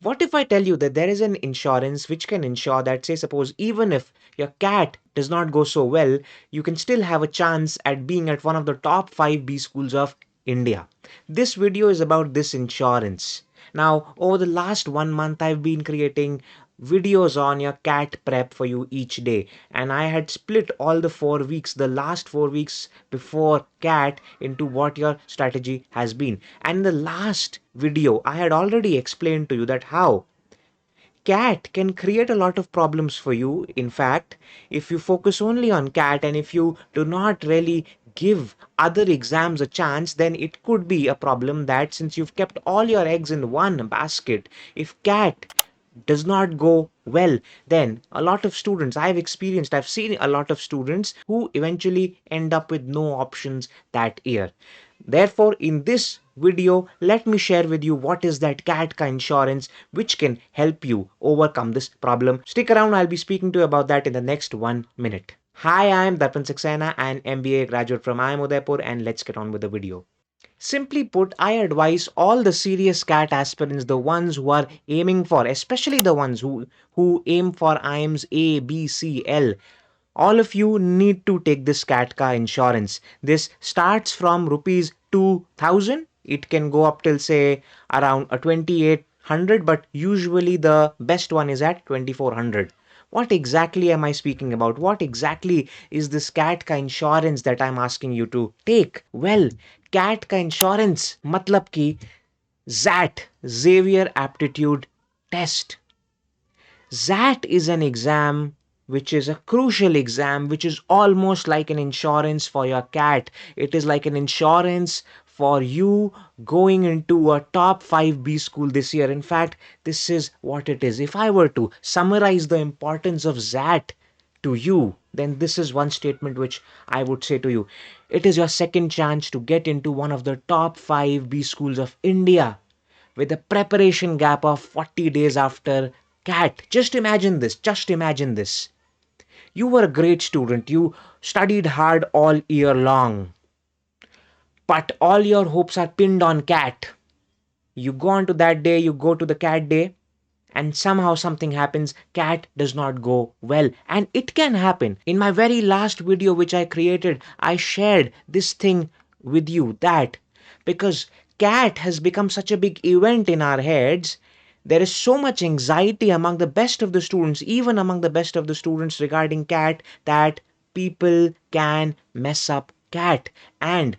What if I tell you that there is an insurance which can ensure that, say, suppose even if your CAT does not go so well, you can still have a chance at being at one of the top 5 B schools of India. This video is about this insurance. Now, over the last 1 month, I've been creating videos on your CAT prep for you each day, and I had split all the 4 weeks, the last 4 weeks before CAT, into what your strategy has been. And in the last video, I had already explained to you that how CAT can create a lot of problems for you. In fact, if you focus only on CAT and if you do not really give other exams a chance, then it could be a problem that since you've kept all your eggs in one basket, if CAT does not go well, then a lot of students I've seen a lot of students who eventually end up with no options that year. Therefore, in this video, let me share with you what is that CATCA insurance which can help you overcome this problem. Stick around, I'll be speaking to you about that in the next 1 minute. Hi, I'm Darpan Saxena, an MBA graduate from Udaipur, and let's get on with the video. Simply put, I advise all the serious CAT aspirants, the ones who are aiming for, especially the ones who aim for IIMS A, B, C, L. All of you need to take this CATCA insurance. This starts from rupees 2000. It can go up till say around a 2800, but usually the best one is at 2400. What exactly am I speaking about? What exactly is this CATCA insurance that I'm asking you to take? Well, CATCA insurance matlab ki XAT, Xavier Aptitude Test. XAT is an exam which is a crucial exam, which is almost like an insurance for your cat. It is like an insurance for you going into a top 5 B school this year. In fact, this is what it is. If I were to summarize the importance of XAT to you, then this is one statement which I would say to you. It is your second chance to get into one of the top 5 B schools of India with a preparation gap of 40 days after CAT. Just imagine this. Just imagine this. You were a great student. You studied hard all year long. But all your hopes are pinned on CAT. You go on to that day, you go to the CAT day, and somehow something happens. CAT does not go well. And it can happen. In my very last video which I created, I shared this thing with you that because CAT has become such a big event in our heads, there is so much anxiety among the best of the students, even among the best of the students regarding CAT, that people can mess up CAT. And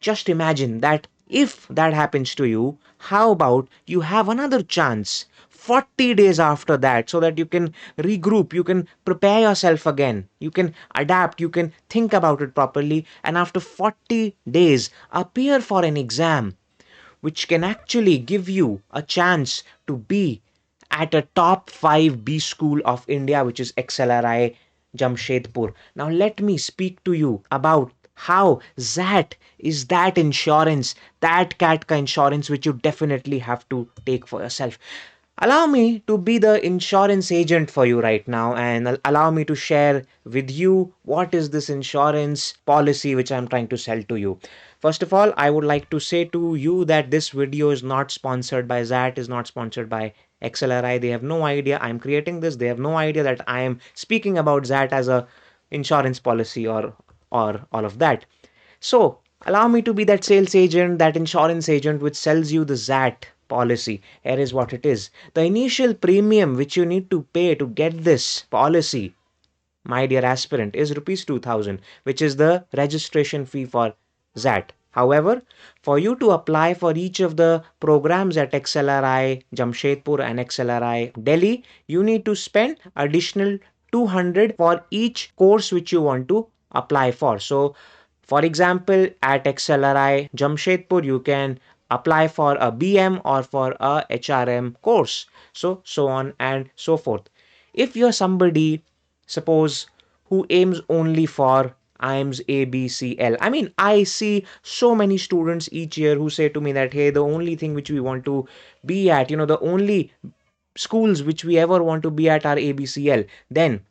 just imagine that if that happens to you, how about you have another chance 40 days after that so that you can regroup, you can prepare yourself again, you can adapt, you can think about it properly, and after 40 days, appear for an exam which can actually give you a chance to be at a top 5 B school of India, which is XLRI Jamshedpur. Now, let me speak to you about how XAT is that insurance, that CATCA insurance, which you definitely have to take for yourself. Allow me to be the insurance agent for you right now and allow me to share with you what is this insurance policy which I'm trying to sell to you. First of all, I would like to say to you that this video is not sponsored by XAT, is not sponsored by XLRI. They have no idea I'm creating this. They have no idea that I am speaking about XAT as a insurance policy or all of that. So allow me to be that sales agent, that insurance agent which sells you the XAT policy. Here is what it is. The initial premium which you need to pay to get this policy, my dear aspirant, is rupees 2000, which is the registration fee for XAT. However, for you to apply for each of the programs at XLRI Jamshedpur and XLRI Delhi, you need to spend additional 200 for each course which you want to apply for. So, for example, at XLRI Jamshedpur, you can apply for a BM or for a HRM course. So on and so forth. If you're somebody, suppose, who aims only for IIMS A, B, C, L. I mean, I see so many students each year who say to me that, hey, the only thing which we want to be at, the only schools which we ever want to be at are ABCL. Then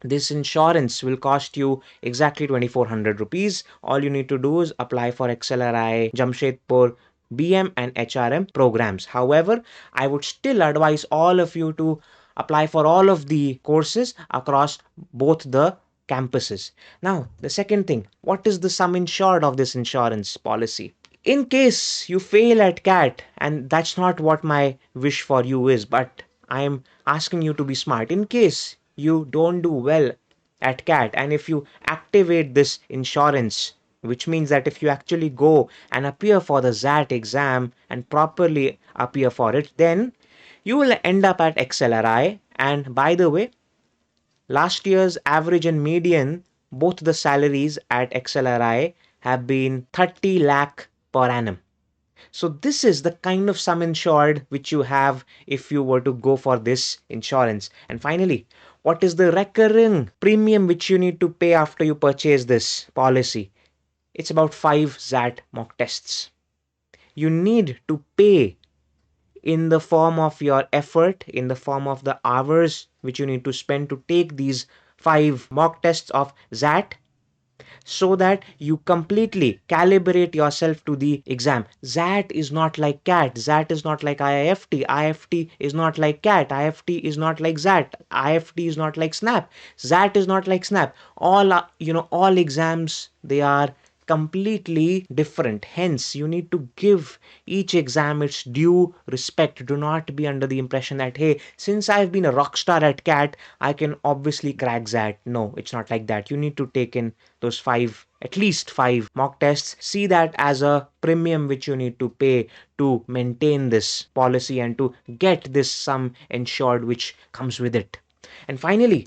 this insurance will cost you exactly 2400 rupees. All you need to do is apply for XLRI Jamshedpur BM and HRM programs. However, I would still advise all of you to apply for all of the courses across both the campuses. Now, the second thing, what is the sum insured of this insurance policy? In case you fail at CAT, and that's not what my wish for you is, but I am asking you to be smart. In case you don't do well at CAT, and if you activate this insurance, which means that if you actually go and appear for the XAT exam and properly appear for it, then you will end up at XLRI. And by the way, last year's average and median, both the salaries at XLRI have been 30 lakh per annum. So this is the kind of sum insured which you have if you were to go for this insurance. And finally, what is the recurring premium which you need to pay after you purchase this policy? It's about 5 XAT mock tests. You need to pay in the form of your effort, in the form of the hours which you need to spend to take these 5 mock tests of XAT, so that you completely calibrate yourself to the exam. XAT is not like CAT, XAT is not like IIFT, IIFT is not like CAT, IIFT is not like XAT, IIFT is not like SNAP, XAT is not like SNAP. All all exams, they are completely different. Hence, you need to give each exam its due respect. Do not be under the impression that, hey, since I've been a rock star at CAT, I can obviously crack XAT. No, it's not like that. You need to take in those 5, at least 5 mock tests. See that as a premium which you need to pay to maintain this policy and to get this sum ensured which comes with it. And finally,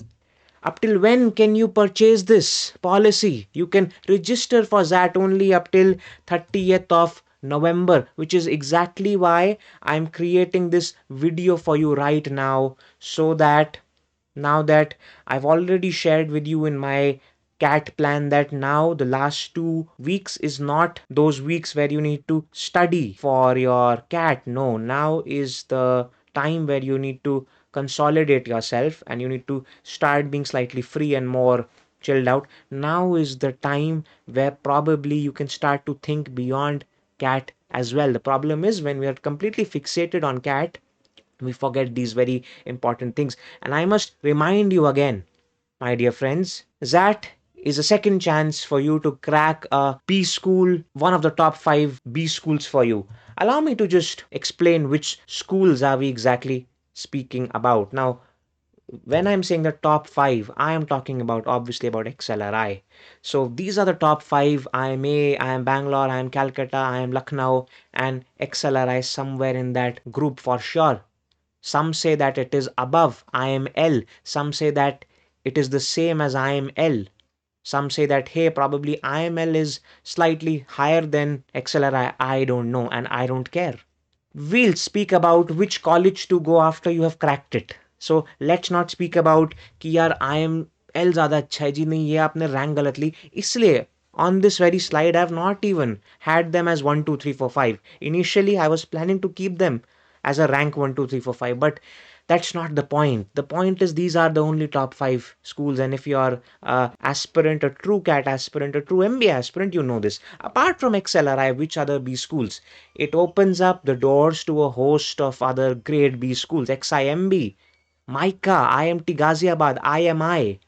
up till when can you purchase this policy? You can register for that only up till 30th of November, which is exactly why I'm creating this video for you right now, so that now that I've already shared with you in my CAT plan that now the last 2 weeks is not those weeks where you need to study for your CAT. No, now is the time where you need to consolidate yourself and you need to start being slightly free and more chilled out. Now is the time where probably you can start to think beyond CAT as well. The problem is when we are completely fixated on CAT, we forget these very important things. And I must remind you again, my dear friends, that is a second chance for you to crack a B school, one of the top 5 B schools for you. Allow me to just explain which schools are we exactly speaking about. Now, when I'm saying the top 5, I am talking about obviously about XLRI. So these are the top 5. I am A, I am Bangalore, I am Calcutta, I am Lucknow, and XLRI somewhere in that group for sure. Some say that it is above IML. Some say that it is the same as IML. Some say that, hey, probably IML is slightly higher than XLRI. I don't know and I don't care. We'll speak about which college to go after you have cracked it. So let's not speak about कि यार IML ज़्यादा अच्छा है जी, नहीं ये आपने rank गलत ली. इसलिए on this very slide, I have not even had them as 1, 2, 3, 4, 5. Initially, I was planning to keep them as a rank 1, 2, 3, 4, 5, but that's not the point. The point is these are the only top 5 schools, and if you are aspirant, a true CAT aspirant, a true MBA aspirant, you know this. Apart from XLRI, which other B schools? It opens up the doors to a host of other grade B schools. XIMB, MICA, IMT Ghaziabad, IMI.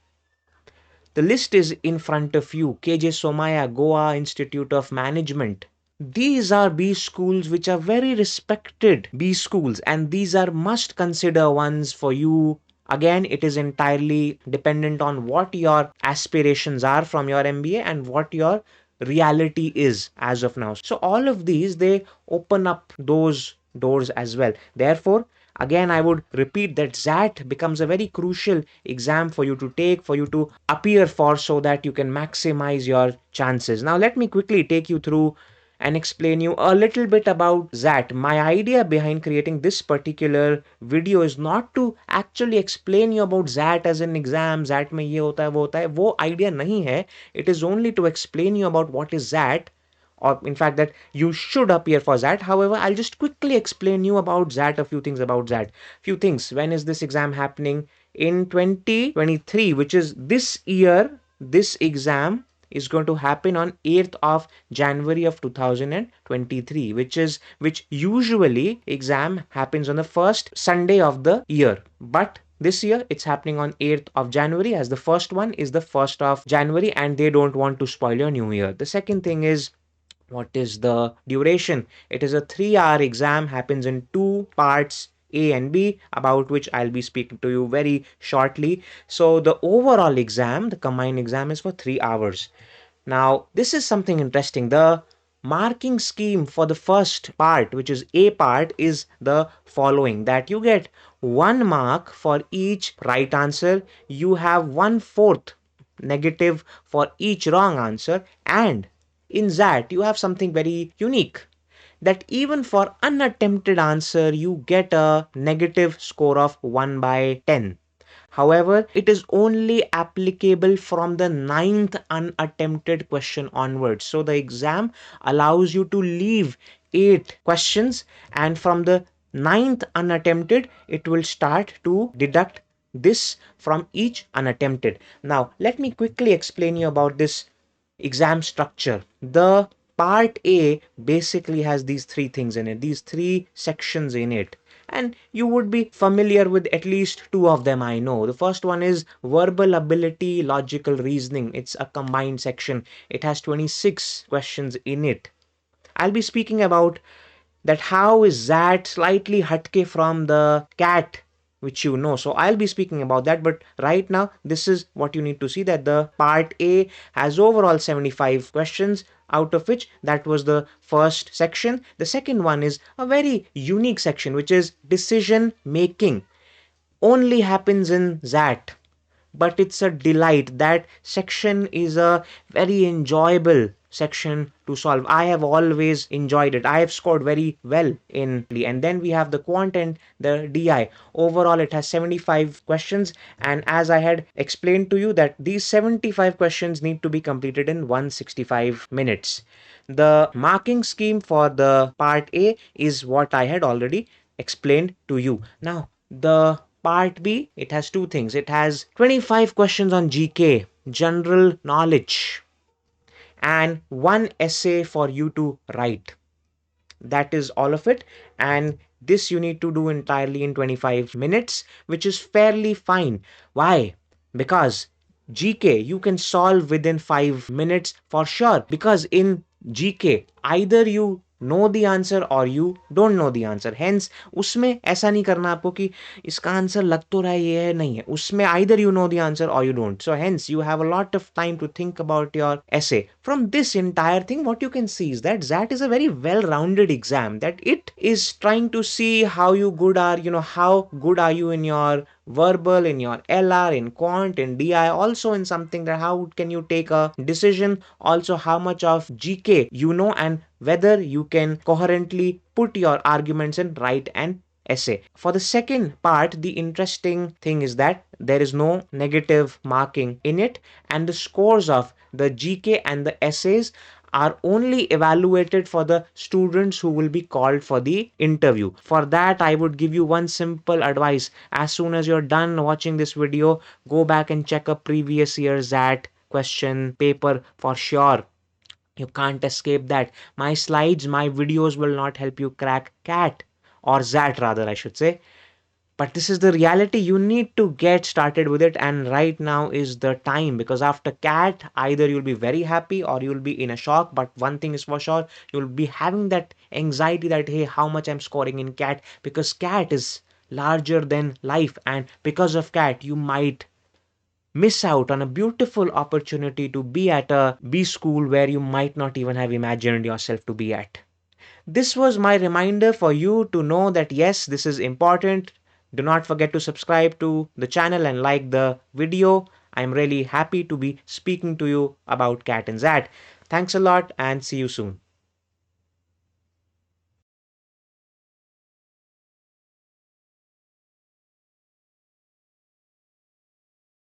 The list is in front of you. KJ Somaya, Goa Institute of Management. These are B schools which are very respected B schools, and these are must consider ones for you. Again, it is entirely dependent on what your aspirations are from your MBA and what your reality is as of now. So all of these, they open up those doors as well. Therefore, again, I would repeat that XAT becomes a very crucial exam for you to take, for you to appear for, so that you can maximize your chances. Now, let me quickly take you through and explain you a little bit about XAT. My idea behind creating this particular video is not to actually explain you about XAT as an exam, XAT में ये होता है वो होता है, वो idea नहीं है. It is only to explain you about what is XAT, or in fact that you should appear for XAT. However, I'll just quickly explain you about XAT, a few things about XAT. Few things. When is this exam happening? In 2023, which is this year, this exam is going to happen on 8th of January of 2023, which usually exam happens on the first Sunday of the year. But this year it's happening on 8th of January, as the first one is the 1st of January, and they don't want to spoil your new year. The second thing is, what is the duration? It is a 3-hour exam, happens in two parts, A and B, about which I'll be speaking to you very shortly. So the overall exam, the combined exam, is for 3 hours. Now, this is something interesting. The marking scheme for the first part, which is A part, is the following: that you get 1 mark for each right answer, you have 1/4 negative for each wrong answer, and in that you have something very unique, that even for unattempted answer you get a negative score of 1 by 10. However, it is only applicable from the ninth unattempted question onwards. So the exam allows you to leave 8 questions, and from the ninth unattempted, it will start to deduct this from each unattempted. Now, let me quickly explain you about this exam structure. The part A basically has these three things in it, these three sections in it. And you would be familiar with at least two of them, I know. The first one is verbal ability, logical reasoning. It's a combined section. It has 26 questions in it. I'll be speaking about that how is that slightly hatke from the CAT, which you know. So I'll be speaking about that, but right now this is what you need to see, that the part A has overall 75 questions, out of which that was the first section. The second one is a very unique section, which is decision making. Only happens in that, but it's a delight. That section is a very enjoyable section to solve. I have always enjoyed it. I have scored very well in. And then we have the quant and the DI. Overall it has 75 questions, and as I had explained to you, that these 75 questions need to be completed in 165 minutes. The marking scheme for the part A is what I had already explained to you. Now, the part B, it has two things. It has 25 questions on GK, general knowledge, and one essay for you to write. That is all of it. And this you need to do entirely in 25 minutes, which is fairly fine. Why? Because GK you can solve within 5 minutes for sure, because in GK either you know the answer or you don't know the answer. Hence उसमें ऐसा नहीं करना आपको कि इसका answer लग तो रहा है ये है नहीं है, उसमें either you know the answer or you don't. So hence you have a lot of time to think about your essay. From this entire thing, what you can see is that XAT is a very well-rounded exam, that it is trying to see how you good are, how good are you in your verbal, in your LR, in quant, in DI, also in something that how can you take a decision, also how much of GK you know, and whether you can coherently put your arguments and write an essay. For the second part, the interesting thing is that there is no negative marking in it, and the scores of the GK and the essays are only evaluated for the students who will be called for the interview. For that, I would give you one simple advice. As soon as you're done watching this video, go back and check a previous year's XAT question paper for sure. You can't escape that. My slides, my videos will not help you crack CAT, or XAT rather, I should say. But this is the reality. You need to get started with it, and right now is the time, because after CAT either you'll be very happy or you'll be in a shock. But one thing is for sure, you'll be having that anxiety that hey, how much I'm scoring in CAT, because CAT is larger than life, and because of CAT you might miss out on a beautiful opportunity to be at a B school where you might not even have imagined yourself to be at. This was my reminder for you to know that yes, this is important. Do not forget to subscribe to the channel and like the video. I'm really happy to be speaking to you about CAT and XAT. Thanks a lot and see you soon.